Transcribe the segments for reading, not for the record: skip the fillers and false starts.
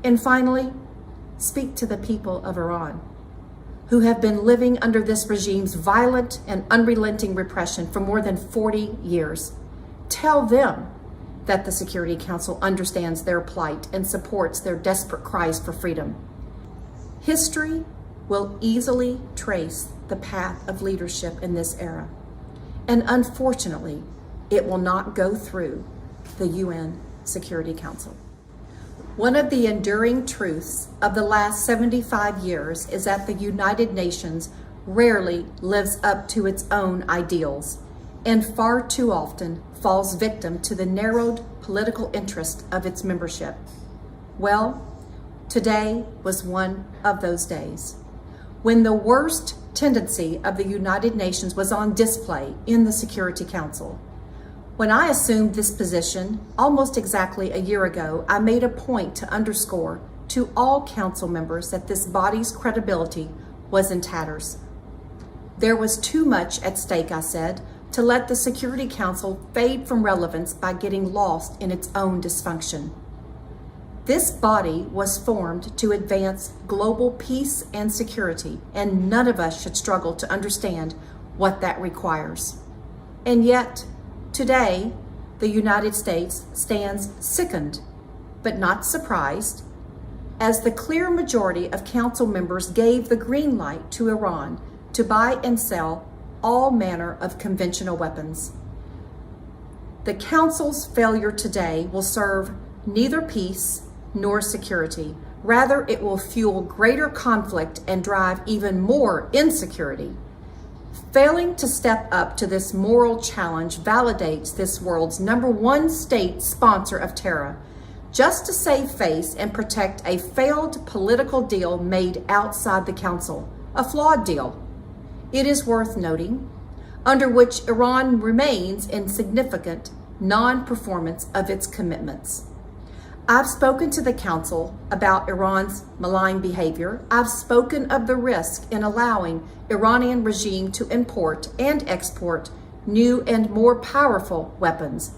And finally, speak to the people of Iran, who have been living under this regime's violent and unrelenting repression for more than 40 years. Tell them that the Security Council understands their plight and supports their desperate cries for freedom. History will easily trace the path of leadership in this era, and unfortunately, it will not go through the UN Security Council. One of the enduring truths of the last 75 years is that the United Nations rarely lives up to its own ideals and far too often falls victim to the narrowed political interest of its membership. Well, today was one of those days when the worst tendency of the United Nations was on display in the Security Council. When I assumed this position almost exactly a year ago, I made a point to underscore to all council members that this body's credibility was in tatters. There was too much at stake, I said, to let the Security Council fade from relevance by getting lost in its own dysfunction. This body was formed to advance global peace and security, and none of us should struggle to understand what that requires. And yet, today, the United States stands sickened, but not surprised, as the clear majority of council members gave the green light to Iran to buy and sell all manner of conventional weapons. The Council's failure today will serve neither peace nor security. Rather, it will fuel greater conflict and drive even more insecurity. Failing to step up to this moral challenge validates this world's #1 state sponsor of terror, just to save face and protect a failed political deal made outside the Council, a flawed deal. It is worth noting, under which Iran remains in significant non-performance of its commitments. I've spoken to the Council about Iran's malign behavior. I've spoken of the risk in allowing Iranian regime to import and export new and more powerful weapons.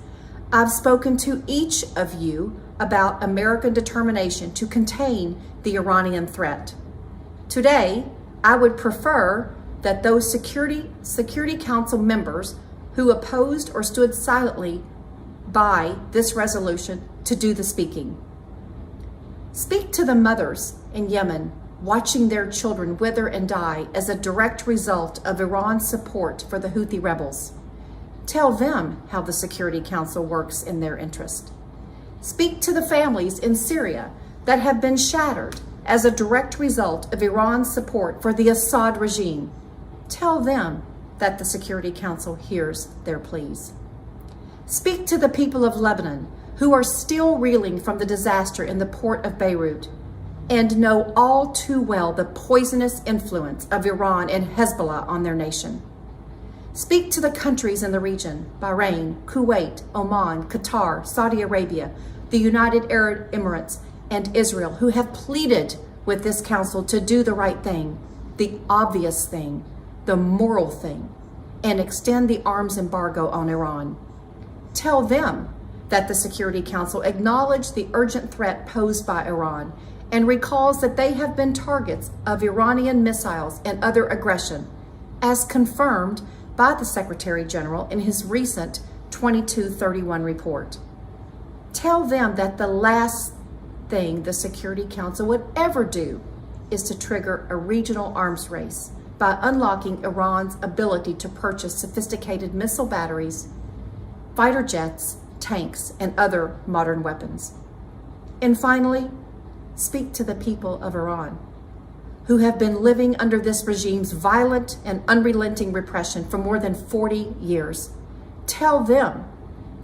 I've spoken to each of you about American determination to contain the Iranian threat. Today, I would prefer that those Security Council members who opposed or stood silently by this resolution to do the speaking. Speak to the mothers in Yemen watching their children wither and die as a direct result of Iran's support for the Houthi rebels. Tell them how the Security Council works in their interest. Speak to the families in Syria that have been shattered as a direct result of Iran's support for the Assad regime. Tell them that the Security Council hears their pleas. Speak to the people of Lebanon who are still reeling from the disaster in the port of Beirut and know all too well the poisonous influence of Iran and Hezbollah on their nation. Speak to the countries in the region, Bahrain, Kuwait, Oman, Qatar, Saudi Arabia, the United Arab Emirates, and Israel, who have pleaded with this council to do the right thing, the obvious thing, the moral thing, and extend the arms embargo on Iran. Tell them that the Security Council acknowledged the urgent threat posed by Iran and recalls that they have been targets of Iranian missiles and other aggression, as confirmed by the Secretary General in his recent 2231 report. Tell them that the last thing the Security Council would ever do is to trigger a regional arms race by unlocking Iran's ability to purchase sophisticated missile batteries, fighter jets, tanks, and other modern weapons. And finally, speak to the people of Iran, who have been living under this regime's violent and unrelenting repression for more than 40 years. Tell them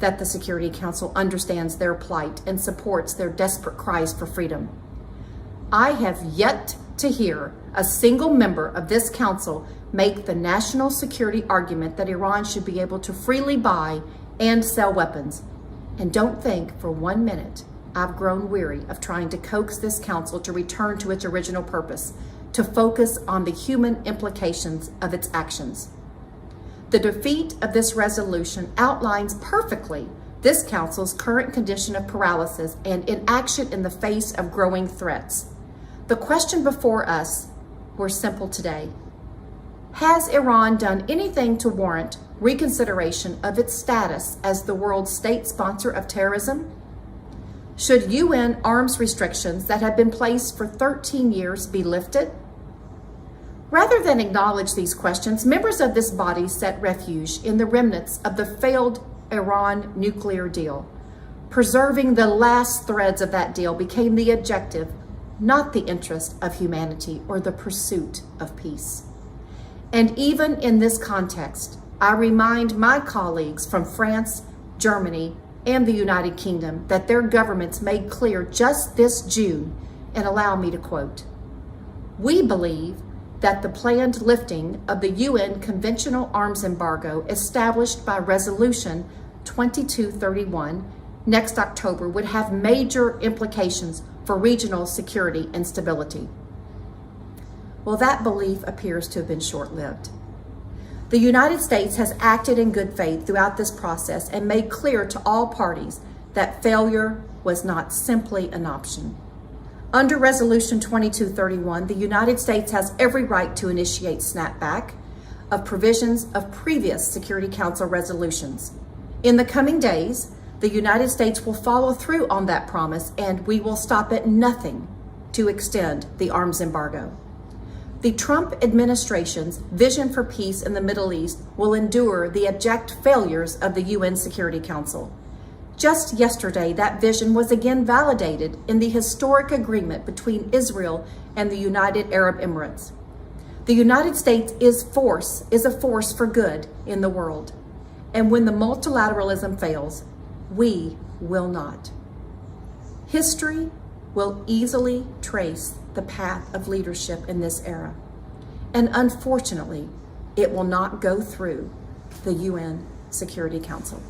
that the Security Council understands their plight and supports their desperate cries for freedom. I have yet to hear a single member of this council make the national security argument that Iran should be able to freely buy and sell weapons. And don't think for 1 minute I've grown weary of trying to coax this council to return to its original purpose, to focus on the human implications of its actions. The defeat of this resolution outlines perfectly this council's current condition of paralysis and inaction in the face of growing threats. The question before us were simple today. Has Iran done anything to warrant reconsideration of its status as the world's state sponsor of terrorism? Should UN arms restrictions that have been placed for 13 years be lifted? Rather than acknowledge these questions, members of this body set refuge in the remnants of the failed Iran nuclear deal. Preserving the last threads of that deal became the objective, not the interest of humanity or the pursuit of peace. And even in this context, I remind my colleagues from France, Germany, and the United Kingdom that their governments made clear just this June, and allow me to quote, "We believe that the planned lifting of the UN conventional arms embargo established by Resolution 2231 next October would have major implications for regional security and stability." Well, that belief appears to have been short-lived. The United States has acted in good faith throughout this process and made clear to all parties that failure was not simply an option. Under Resolution 2231, the United States has every right to initiate snapback of provisions of previous Security Council resolutions. In the coming days, the United States will follow through on that promise, and we will stop at nothing to extend the arms embargo. The Trump administration's vision for peace in the Middle East will endure the abject failures of the UN Security Council. Just yesterday, that vision was again validated in the historic agreement between Israel and the United Arab Emirates. The United States is a force for good in the world. And when the multilateralism fails, we will not. History will easily trace the path of leadership in this era. And unfortunately, it will not go through the UN Security Council.